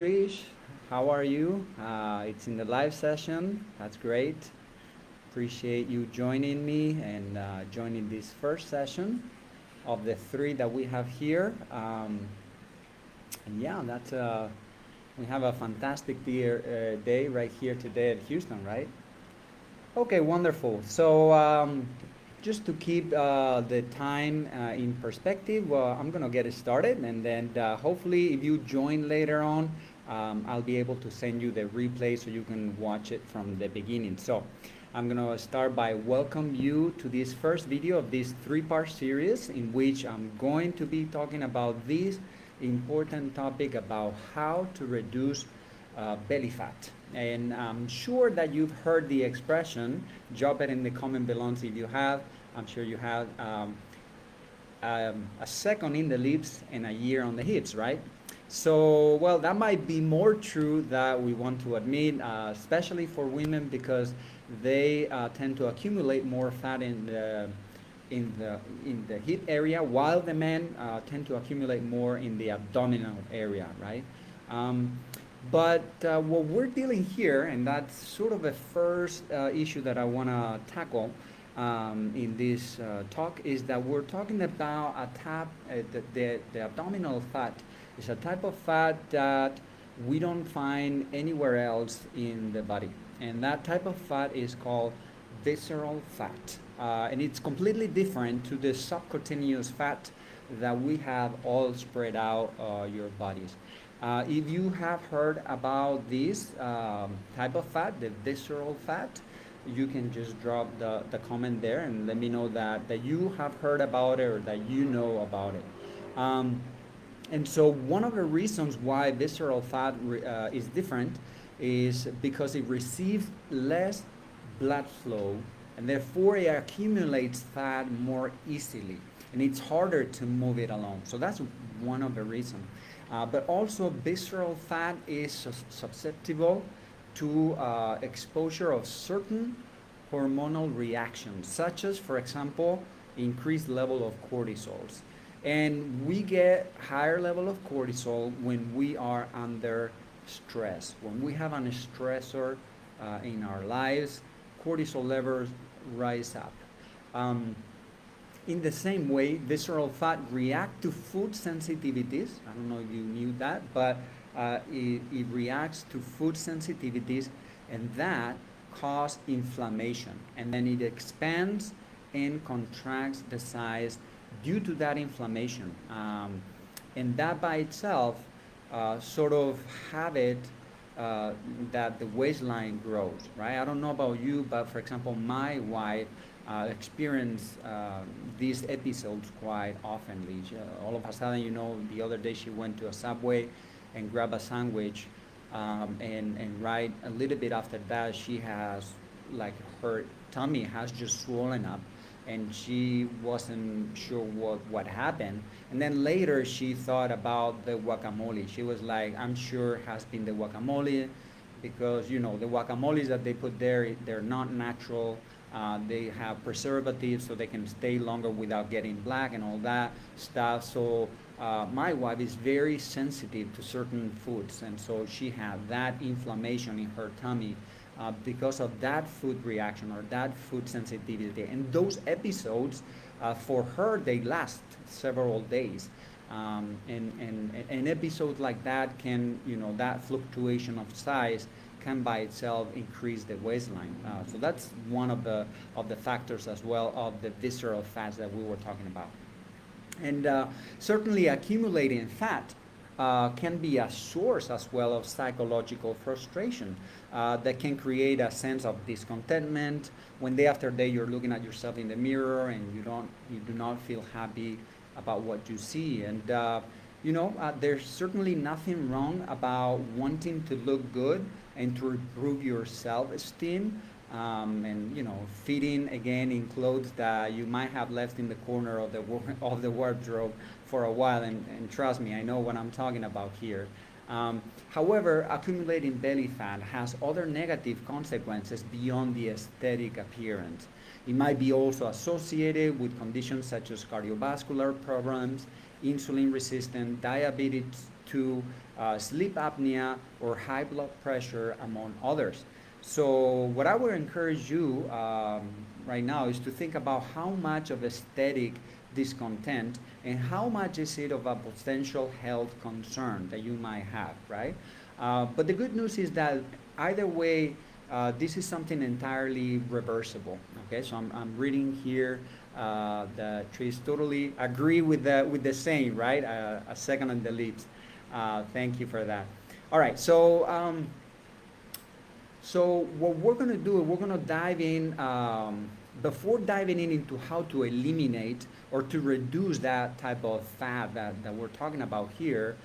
Trish, how are you? It's in the live session. That's great. Appreciate you joining me and joining this first session of the three that we have here. And yeah, we have a fantastic day right here today at Houston, right? Okay, wonderful. So, just to keep the time in perspective, I'm going to get it started, and then hopefully, if you join later on, I'll be able to send you the replay so you can watch it from the beginning. So, I'm going to start by welcome you to this first video of this three-part series in which I'm going to be talking about this important topic about how to reduce belly fat. And I'm sure that you've heard the expression, drop it in the comment below if you have. I'm sure you have a second in the lips and a year on the hips, right? So, well, that might be more true that we want to admit, especially for women because they tend to accumulate more fat in the hip area, while the men tend to accumulate more in the abdominal area, right? Um, but what we're dealing here, and that's sort of the first issue that I want to tackle in this talk, is that we're talking about the abdominal fat is a type of fat that we don't find anywhere else in the body. And that type of fat is called visceral fat. And it's completely different to the subcutaneous fat that we have all spread out your bodies. If you have heard about this type of fat, the visceral fat, you can just drop the comment there and let me know that you have heard about it or that you know about it. Um, and so one of the reasons why visceral fat is different is because it receives less blood flow and therefore it accumulates fat more easily and it's harder to move it along. So that's one of the reasons. But also visceral fat is susceptible to exposure of certain hormonal reactions, such as, for example, increased level of cortisols. And we get higher level of cortisol when we are under stress. When we have a stressor in our lives, cortisol levels rise up. Um, in the same way, visceral fat react to food sensitivities. I don't know if you knew that, but it reacts to food sensitivities, and that cause inflammation. And then it expands and contracts the size due to that inflammation. And that by itself sort of have it that the waistline grows, right? I don't know about you, but for example, my wife experience these episodes quite often. All of a sudden, the other day she went to a Subway and grabbed a sandwich, and right a little bit after that, she has like her tummy has just swollen up, and she wasn't sure what happened. And then later she thought about the guacamole. She was like, I'm sure it has been the guacamole because the guacamoles that they put there, they're not natural. They have preservatives so they can stay longer without getting black and all that stuff. So my wife is very sensitive to certain foods, and so she had that inflammation in her tummy because of that food reaction or that food sensitivity. And those episodes, for her, they last several days. And an episode like that can, that fluctuation of size can by itself increase the waistline. So that's one of the factors as well of the visceral fats that we were talking about. And certainly accumulating fat can be a source as well of psychological frustration that can create a sense of discontentment when day after day you're looking at yourself in the mirror and you do not feel happy about what you see. And there's certainly nothing wrong about wanting to look good and to improve your self-esteem, and fitting again in clothes that you might have left in the corner of the wardrobe for a while. And trust me, I know what I'm talking about here. However, accumulating belly fat has other negative consequences beyond the aesthetic appearance. It might be also associated with conditions such as cardiovascular problems, insulin resistance, diabetes to sleep apnea or high blood pressure, among others. So what I would encourage you right now is to think about how much of aesthetic discontent and how much is it of a potential health concern that you might have, right? But the good news is that either way, this is something entirely reversible. Okay, so I'm reading here that trees totally agree with the saying, right? A second on the leaves. Thank you for that. All right, so what we're going to do, we're going to dive in, before diving in into how to eliminate or to reduce that type of fat that we're talking about here,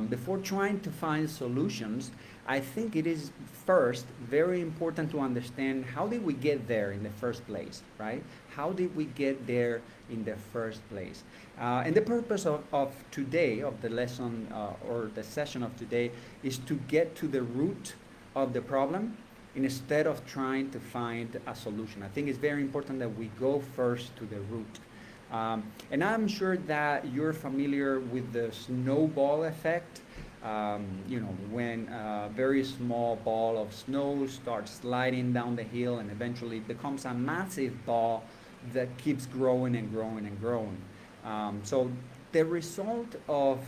before trying to find solutions, I think it is first very important to understand how did we get there in the first place, right? How did we get there in the first place? And the purpose of today, of the lesson or the session of today, is to get to the root of the problem instead of trying to find a solution. I think it's very important that we go first to the root. And I'm sure that you're familiar with the snowball effect. When a very small ball of snow starts sliding down the hill and eventually becomes a massive ball that keeps growing and growing and growing. So the result of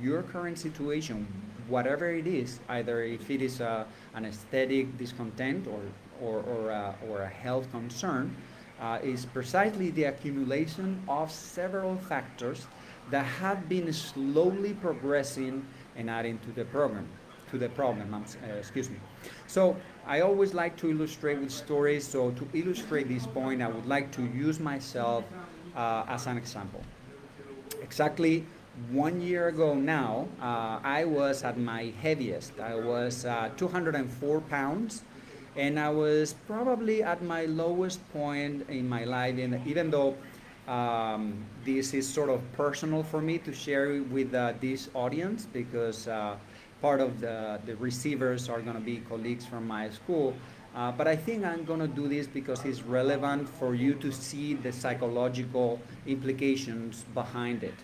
your current situation, whatever it is, either if it is an aesthetic discontent or a health concern, is precisely the accumulation of several factors that have been slowly progressing and adding to the problem. Excuse me. So I always like to illustrate with stories. So to illustrate this point, I would like to use myself as an example. Exactly 1 year ago now, I was at my heaviest. I was 204 pounds, and I was probably at my lowest point in my life. And even though this is sort of personal for me to share with this audience, because part of the receivers are going to be colleagues from my school. But I think I'm going to do this because it's relevant for you to see the psychological implications behind it.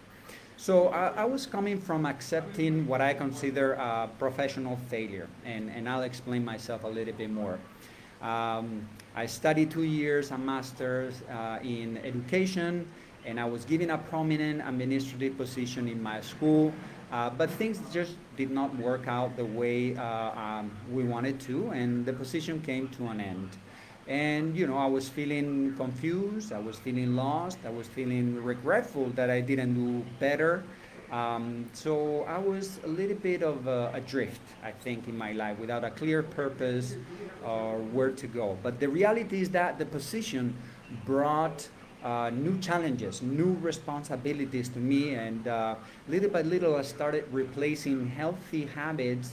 So I was coming from accepting what I consider a professional failure, and I'll explain myself a little bit more. I studied 2 years, a master's in education, and I was given a prominent administrative position in my school, but things just did not work out the way we wanted to, and the position came to an end. And I was feeling confused, I was feeling lost, I was feeling regretful that I didn't do better. So I was a little bit of adrift, I think, in my life without a clear purpose or where to go. But the reality is that the position brought new challenges, new responsibilities to me, and little by little I started replacing healthy habits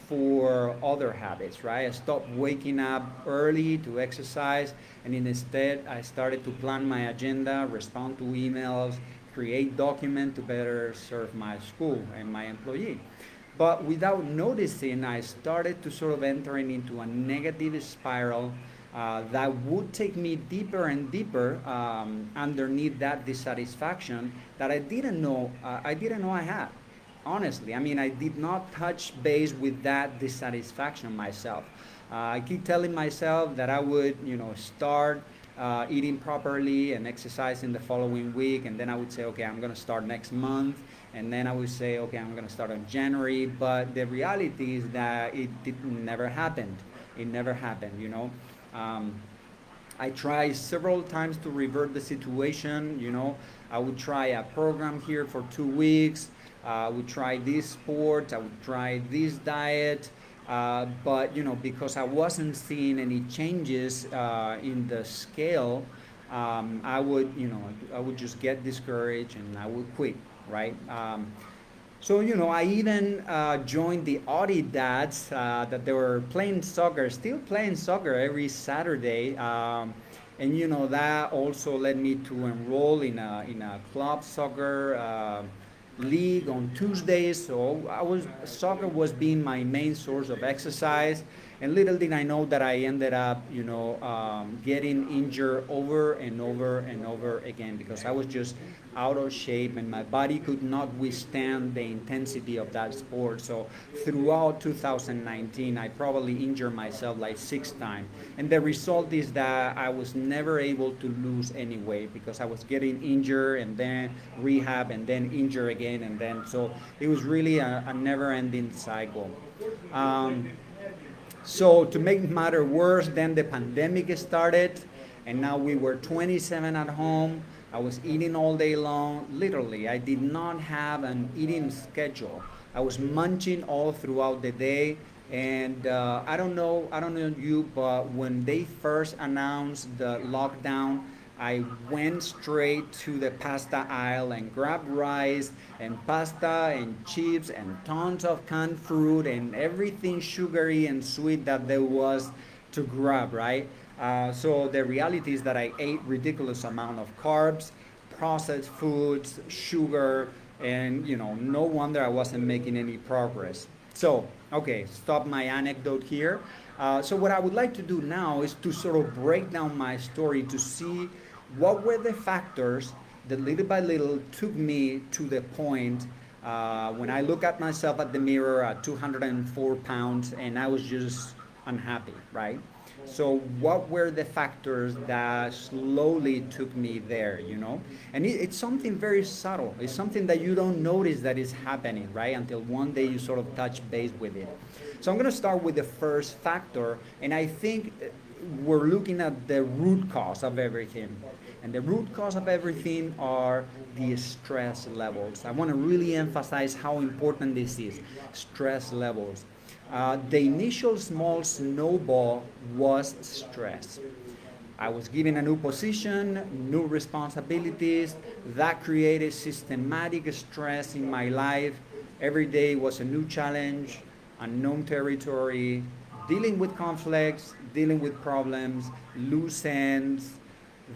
for other habits, right? I stopped waking up early to exercise, and instead I started to plan my agenda, respond to emails, create documents to better serve my school and my employee. But without noticing, I started to sort of entering into a negative spiral that would take me deeper and deeper underneath that dissatisfaction that I didn't know I had. Honestly, I mean, I did not touch base with that dissatisfaction myself. I keep telling myself that I would, start eating properly and exercising the following week, and then I would say, okay, I'm going to start next month, and then I would say, okay, I'm going to start in January. But the reality is that never happened. It never happened. I tried several times to revert the situation. I would try a program here for 2 weeks. I would try this sport, I would try this diet, but because I wasn't seeing any changes in the scale, I would just get discouraged and I would quit, right? So I even joined the Audi dads that they were playing soccer, still playing soccer every Saturday, and that also led me to enroll in a club soccer league on Tuesdays. So soccer was being my main source of exercise, and little did I know that I ended up getting injured over and over and over again because I was just out of shape, and my body could not withstand the intensity of that sport. So throughout 2019, I probably injured myself like 6 times. And the result is that I was never able to lose any weight because I was getting injured and then rehab and then injured again. And then, so it was really a never ending cycle. Um, so to make matter worse, then the pandemic started, and now we were 27 at home. I was eating all day long. Literally, I did not have an eating schedule. I was munching all throughout the day, and I don't know you, but when they first announced the lockdown, I went straight to the pasta aisle and grabbed rice and pasta and chips and tons of canned fruit and everything sugary and sweet that there was to grab, right? So the reality is that I ate ridiculous amount of carbs, processed foods, sugar, and no wonder I wasn't making any progress. So, okay, stop my anecdote here. So what I would like to do now is to sort of break down my story to see what were the factors that little by little took me to the point when I look at myself at the mirror at 204 pounds and I was just unhappy, right? So what were the factors that slowly took me there, And it's something very subtle. It's something that you don't notice that is happening, right? Until one day you sort of touch base with it. So I'm going to start with the first factor, and I think we're looking at the root cause of everything. And the root cause of everything are the stress levels. I want to really emphasize how important this is, stress levels. The initial small snowball was stress. I was given a new position, new responsibilities. That created systematic stress in my life. Every day was a new challenge, unknown territory, dealing with conflicts, dealing with problems, loose ends.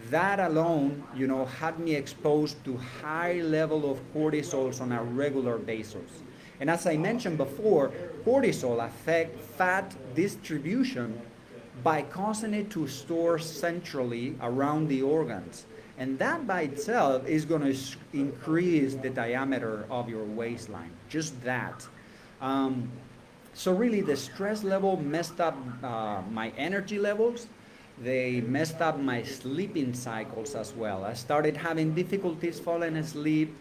That alone, had me exposed to high level of cortisols on a regular basis. And as I mentioned before, cortisol affects fat distribution by causing it to store centrally around the organs. And that by itself is going to increase the diameter of your waistline. Just that. So really the stress level messed up my energy levels. They messed up my sleeping cycles as well. I started having difficulties falling asleep,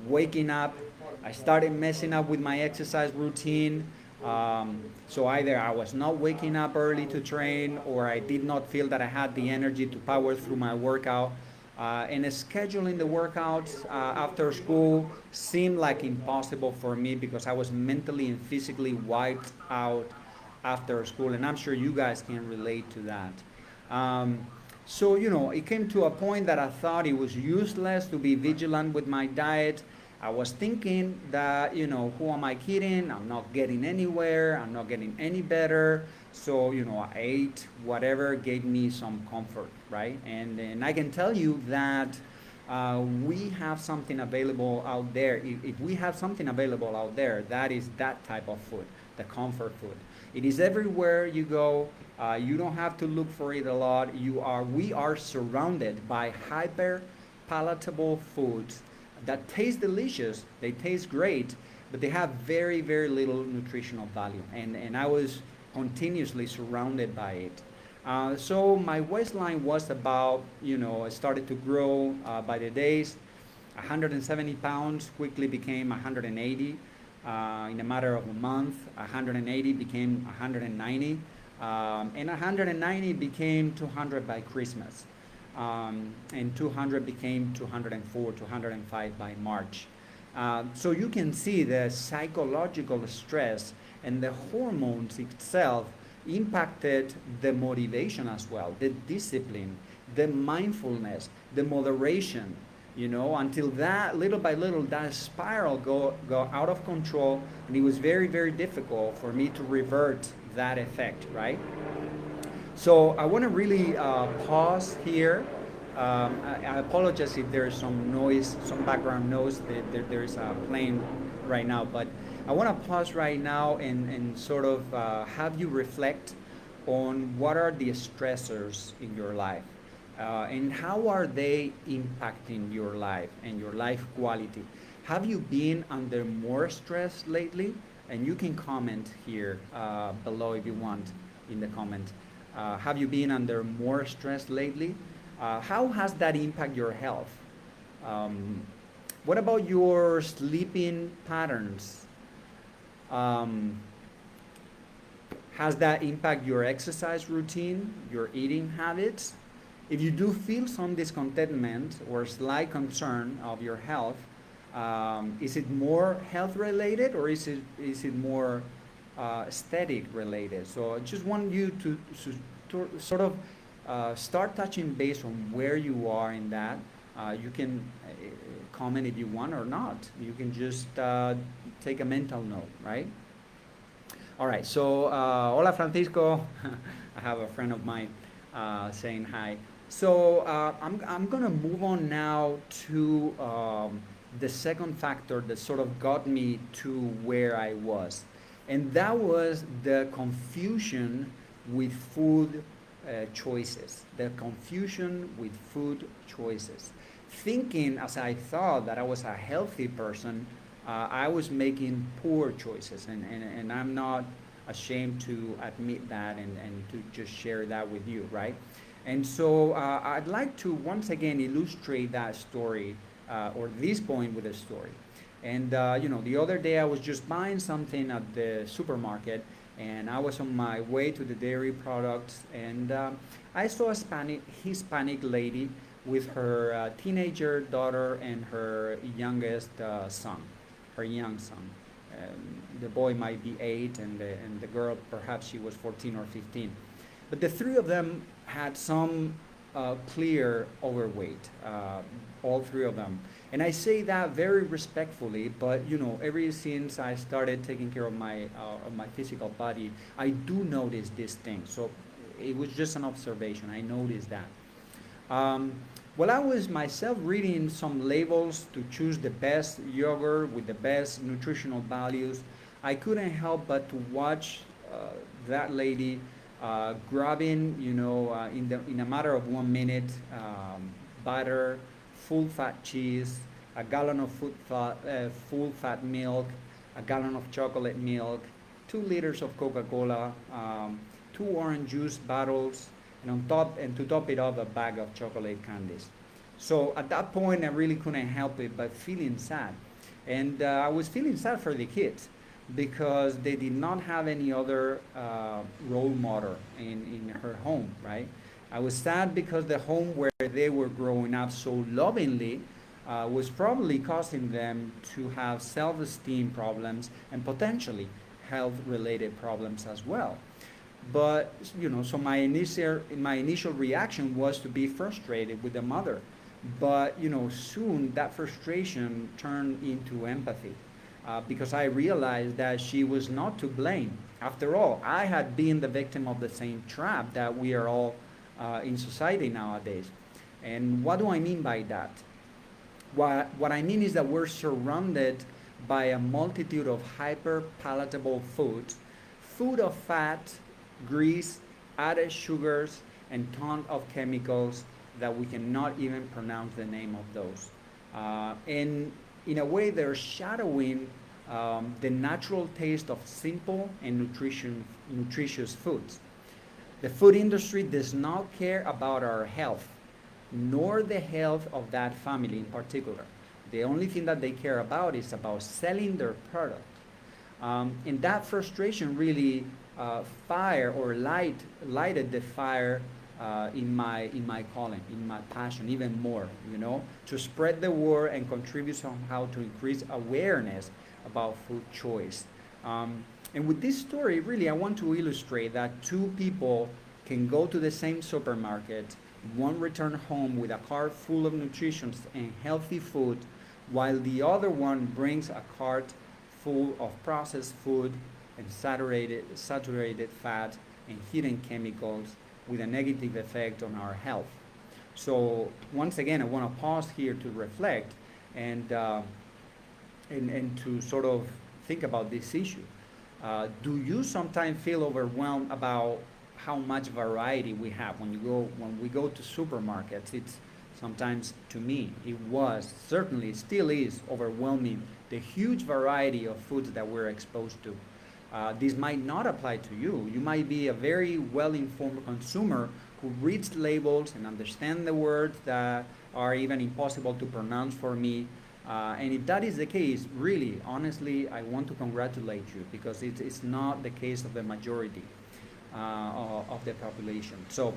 waking up. I started messing up with my exercise routine. So either I was not waking up early to train, or I did not feel that I had the energy to power through my workout. And scheduling the workouts after school seemed like impossible for me because I was mentally and physically wiped out after school. And I'm sure you guys can relate to that. So, it came to a point that I thought it was useless to be vigilant with my diet. I was thinking that, who am I kidding? I'm not getting anywhere. I'm not getting any better. So, I ate whatever gave me some comfort, right? And I can tell you that we have something available out there. If we have something available out there, that is that type of food, the comfort food. It is everywhere you go. You don't have to look for it a lot. We are surrounded by hyper palatable foods that taste delicious. They taste great, but they have very, very little nutritional value. And I was continuously surrounded by it. So my waistline was about, it started to grow by the days. 170 pounds quickly became 180 in a matter of a month. 180 became 190. And 190 became 200 by Christmas. And 200 became 204, 205 by March. So you can see the psychological stress and the hormones itself impacted the motivation as well, the discipline, the mindfulness, the moderation, until that little by little that spiral go out of control, and it was very, very difficult for me to revert that effect, right? So I want to really pause here. I apologize if there is some noise, some background noise. There is a plane right now, but I want to pause right now and sort of have you reflect on what are the stressors in your life. and how are they impacting your life and your life quality? Have you been under more stress lately? And you can comment here below if you want in the comment. Have you been under more stress lately? How has that impacted your health? Um, what about your sleeping patterns? Um, has that impact your exercise routine, your eating habits? If you do feel some discontentment or slight concern of your health, is it more health related or is it more aesthetic related? So I just want you to sort of start touching base on where you are in that. You can comment if you want or not. You can just take a mental note, right? All right, so hola Francisco. I have a friend of mine saying hi. So I'm going to move on now to the second factor that sort of got me to where I was. And that was the confusion with food choices. The confusion with food choices. Thinking as I thought that I was a healthy person, I was making poor choices, and I'm not ashamed to admit that and to just share that with you, right? And so I'd like to once again illustrate that story or this point with a story. And the other day I was just buying something at the supermarket, and I was on my way to the dairy products, and I saw a Hispanic lady with her teenager daughter and her youngest son, her young son. The boy might be 8, and the girl perhaps she was 14 or 15. But the three of them had some clear overweight, all three of them. And I say that very respectfully, but ever since I started taking care of my physical body, I do notice this thing. So it was just an observation. I noticed that. Um, well, I was myself reading some labels to choose the best yogurt with the best nutritional values. I couldn't help but to watch that lady grabbing, in a matter of 1 minute, butter, full fat cheese, a gallon of full fat milk, a gallon of chocolate milk, 2 liters of Coca-Cola, 2 orange juice bottles, and to top it off, a bag of chocolate candies. So at that point, I really couldn't help it but feeling sad, and I was feeling sad for the kids because they did not have any other role model in her home, right? I was sad because the home where they were growing up so lovingly was probably causing them to have self-esteem problems and potentially health-related problems as well. But so my initial reaction was to be frustrated with the mother, but soon that frustration turned into empathy because I realized that she was not to blame. After all, I had been the victim of the same trap that we are all in society nowadays. And what do I mean by that? What I mean is that we're surrounded by a multitude of hyper palatable foods, food of fat, grease, added sugars, and ton of chemicals that we cannot even pronounce the name of those. And in a way, they're shadowing the natural taste of simple and nutritious foods. The food industry does not care about our health, nor the health of that family in particular. The only thing that they care about is about selling their product. And that frustration really fire or lighted the fire in my calling, in my passion, even more. To spread the word and contribute somehow to increase awareness about food choice. And with this story, really, I want to illustrate that two people can go to the same supermarket, one return home with a cart full of nutritious and healthy food, while the other one brings a cart full of processed food and saturated fat and hidden chemicals with a negative effect on our health. So once again, I want to pause here to reflect and to sort of think about this issue. Do you sometimes feel overwhelmed about how much variety we have when we go to supermarkets. It's sometimes, to me, it was certainly still is overwhelming, the huge variety of foods that we're exposed to. This might not apply to you. You might be a very well-informed consumer who reads labels and understands the words that are even impossible to pronounce for me. And if that is the case, really, honestly, I want to congratulate you, because it's not the case of the majority of the population. So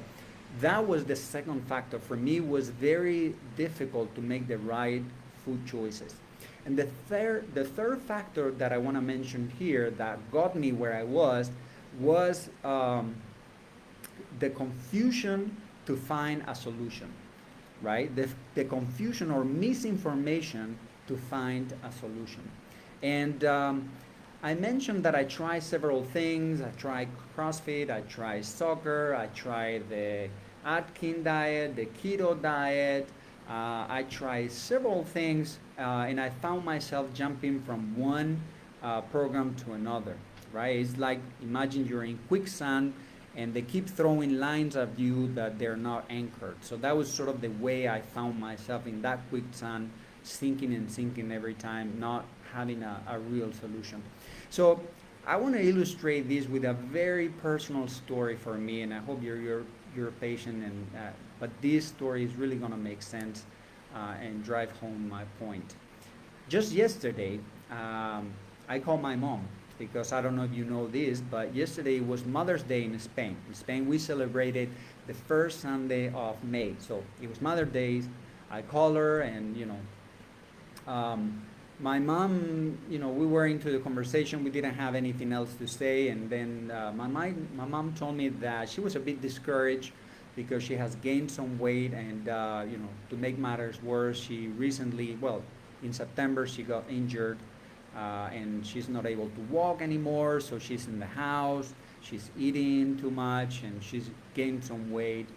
that was the second factor. For me, it was very difficult to make the right food choices. And the third factor that I want to mention here that got me where I was the confusion to find a solution, right? The confusion or misinformation to find a solution. And I mentioned that I tried several things. I tried CrossFit, I tried soccer, I tried the Atkins diet, the keto diet. I tried several things, and I found myself jumping from one program to another, right? It's like, imagine you're in quicksand and they keep throwing lines at you that they're not anchored. So that was sort of the way I found myself in that quicksand, sinking and sinking every time, not having a real solution. So I want to illustrate this with a very personal story for me, and I hope you're patient, and but this story is really going to make sense and drive home my point. Just yesterday, I called my mom, because I don't know if you know this, but yesterday was Mother's Day in Spain. In Spain, we celebrated the first Sunday of May, so it was Mother's Day. I called her, and my mom, we were into the conversation. We didn't have anything else to say, and then my mom told me that she was a bit discouraged because she has gained some weight, and to make matters worse, she recently, well, in September, she got injured, and she's not able to walk anymore. So she's in the house, she's eating too much, and she's gained some weight.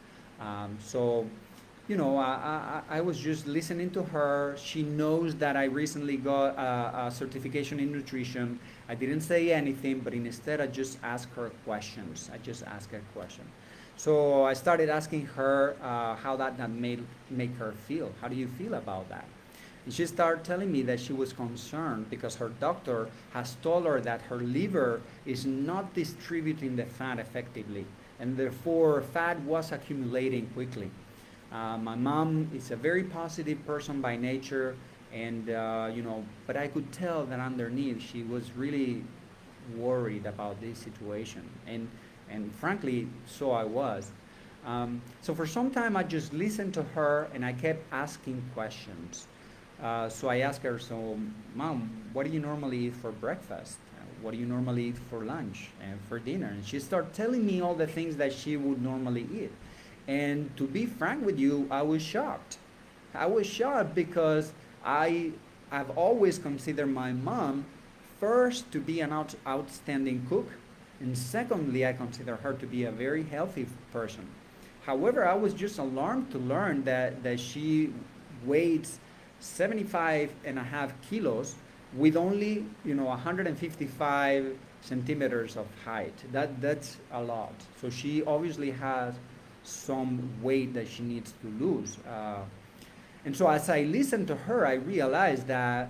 So I was just listening to her. She knows that I recently got a certification in nutrition. I didn't say anything, but instead I just asked her questions. I just asked her questions. So I started asking her how that made make her feel. How do you feel about that? And she started telling me that she was concerned because her doctor has told her that her liver is not distributing the fat effectively, and therefore fat was accumulating quickly. My mom is a very positive person by nature, and but I could tell that underneath she was really worried about this situation, and frankly, so I was. So for some time, I just listened to her, and I kept asking questions. So I asked her, so Mom, what do you normally eat for breakfast? What do you normally eat for lunch and for dinner? And she started telling me all the things that she would normally eat. And to be frank with you, I was shocked. I was shocked because I've always considered my mom first to be an outstanding cook, and secondly, I consider her to be a very healthy person. However, I was just alarmed to learn that she weighs 75 and a half kilos with only 155 centimeters of height. That's a lot. So she obviously has some weight that she needs to lose. And so as I listened to her, I realized that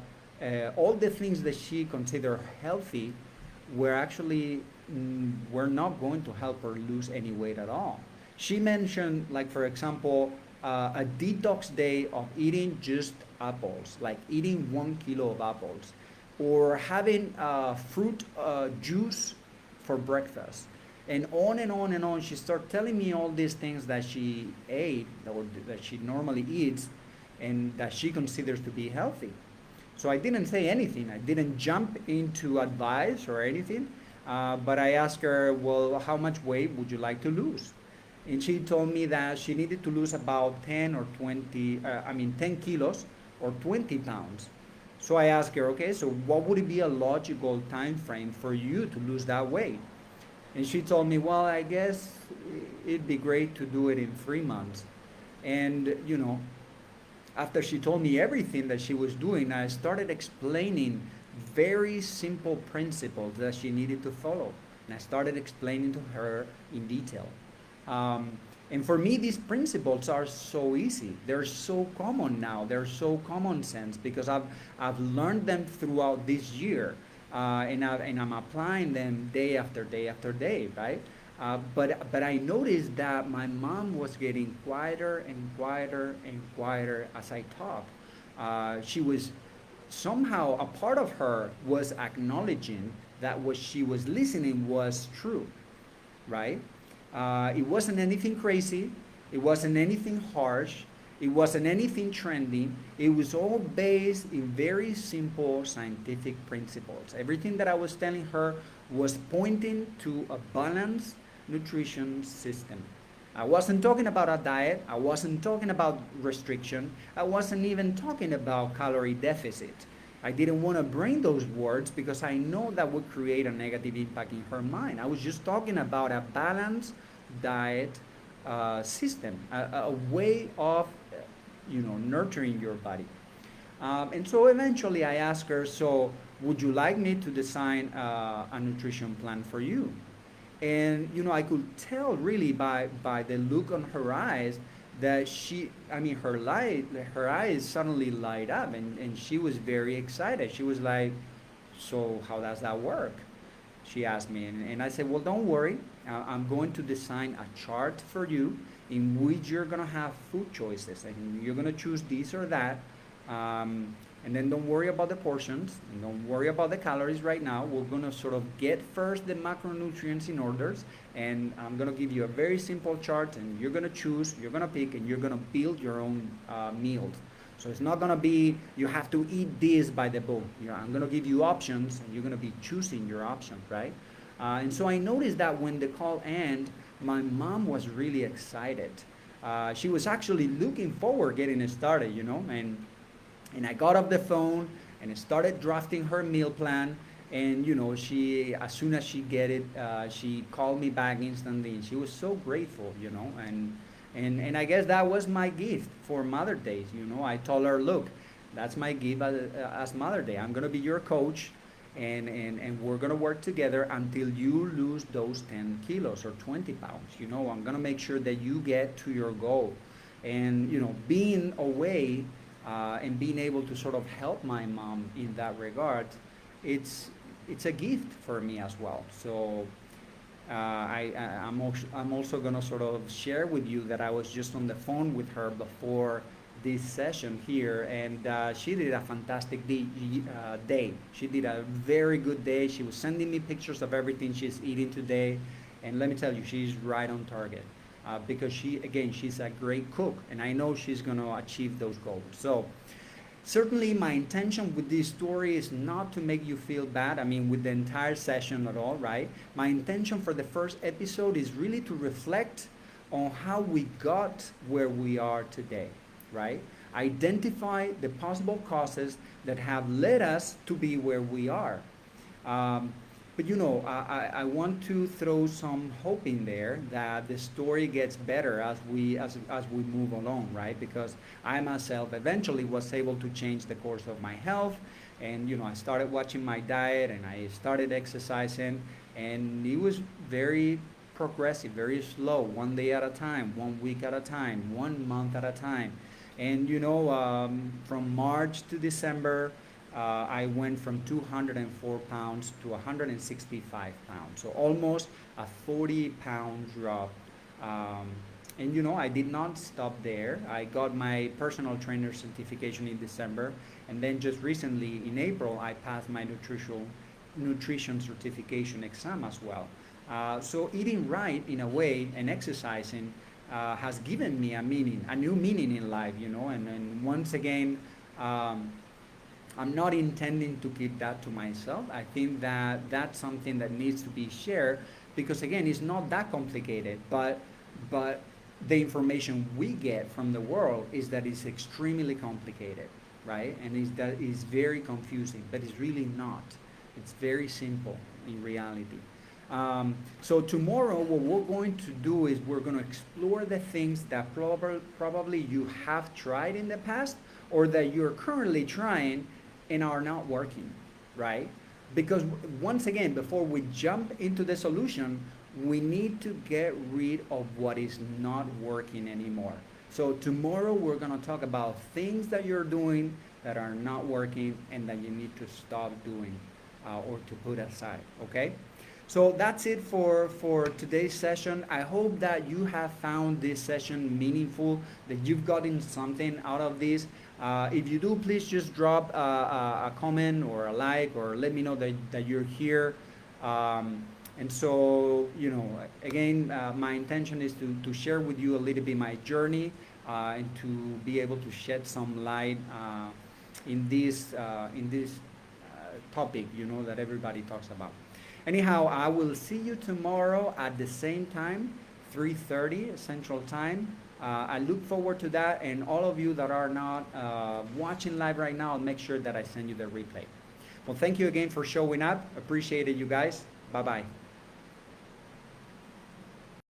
all the things that she considered healthy were actually were not going to help her lose any weight at all. She mentioned, like for example, a detox day of eating just apples, like eating 1 kilo of apples, or having fruit juice for breakfast, and on and on and on. She started telling me all these things that she ate, or that she normally eats, and that she considers to be healthy. So I didn't say anything. I didn't jump into advice or anything, but I asked her, well, how much weight would you like to lose? And she told me that she needed to lose about 10 or 20, 10 kilos or 20 pounds. So I asked her, okay, so what would be a logical time frame for you to lose that weight? And she told me, well, I guess it'd be great to do it in 3 months. And, after she told me everything that she was doing, I started explaining very simple principles that she needed to follow. And I started explaining to her in detail. And for me, these principles are so easy. They're so common now. They're so common sense because I've learned them throughout this year, and I'm applying them day after day after day, right? But I noticed that my mom was getting quieter and quieter and quieter as I talked. She was somehow, a part of her was acknowledging that what she was listening was true, right? It wasn't anything crazy. It wasn't anything harsh. It wasn't anything trendy. It was all based in very simple scientific principles. Everything that I was telling her was pointing to a balanced nutrition system. I wasn't talking about a diet. I wasn't talking about restriction. I wasn't even talking about calorie deficit. I didn't want to bring those words because I know that would create a negative impact in her mind. I was just talking about a balanced diet system, a way of, nurturing your body. And so eventually I asked her, so would you like me to design a nutrition plan for you? And I could tell really by the look on her eyes that her eyes suddenly light up, and she was very excited. She was like, so how does that work? She asked me, and I said, well, don't worry. I'm going to design a chart for you in which you're going to have food choices, and you're going to choose this or that. And then don't worry about the portions, and don't worry about the calories right now. We're going to sort of get first the macronutrients in orders, and I'm going to give you a very simple chart, and you're going to choose, you're going to pick, and you're going to build your own meals. So it's not going to be you have to eat this by the book. I'm going to give you options, and you're going to be choosing your options, right? And so I noticed that when the call ended, my mom was really excited. She was actually looking forward getting it started, and I got off the phone and I started drafting her meal plan. And she, as soon as she get it, she called me back instantly, and she was so grateful, and I guess that was my gift for Mother Day. I told her, look, that's my gift as Mother Day. I'm gonna be your coach, and we're gonna work together until you lose those 10 kilos or 20 pounds. I'm gonna make sure that you get to your goal, and being away and being able to sort of help my mom in that regard, it's it's a gift for me as well. So I'm also gonna sort of share with you that I was just on the phone with her before this session here, and she did a fantastic day. She did a very good day. She was sending me pictures of everything she's eating today, and let me tell you, she's right on target. Because she's a great cook, and I know she's going to achieve those goals. So, certainly, my intention with this story is not to make you feel bad. I mean, with the entire session at all, right? My intention for the first episode is really to reflect on how we got where we are today, right? Identify the possible causes that have led us to be where we are. Um, but I want to throw some hope in there that the story gets better as we move along, right? Because I myself eventually was able to change the course of my health, and I started watching my diet and I started exercising, and it was very progressive, very slow, one day at a time, 1 week at a time, 1 month at a time, and from March to December. I went from 204 pounds to 165 pounds, so almost a 40-pound drop. Um, and I did not stop there. I got my personal trainer certification in December, and then just recently in April, I passed my nutrition certification exam as well. So eating right in a way and exercising has given me a new meaning in life, and once again. I'm not intending to keep that to myself. I think that that's something that needs to be shared because again, it's not that complicated, but the information we get from the world is that it's extremely complicated, right? And that is very confusing, but it's really not. It's very simple in reality. So tomorrow, what we're going to do is we're going to explore the things that probably you have tried in the past or that you're currently trying and are not working, right? Because once again, before we jump into the solution, we need to get rid of what is not working anymore. So tomorrow we're going to talk about things that you're doing that are not working and that you need to stop doing or to put aside. Okay? So that's it for today's session. I hope that you have found this session meaningful, that you've gotten something out of this. If you do, please just drop a comment or a like or let me know that you're here. And so, you know, again, my intention is to share with you a little bit my journey and to be able to shed some light in this topic, you know, that everybody talks about. Anyhow, I will see you tomorrow at the same time, 3:30 Central Time. I look forward to that, and all of you that are not watching live right now, I'll make sure that I send you the replay. Well, thank you again for showing up. Appreciate it, you guys. Bye bye.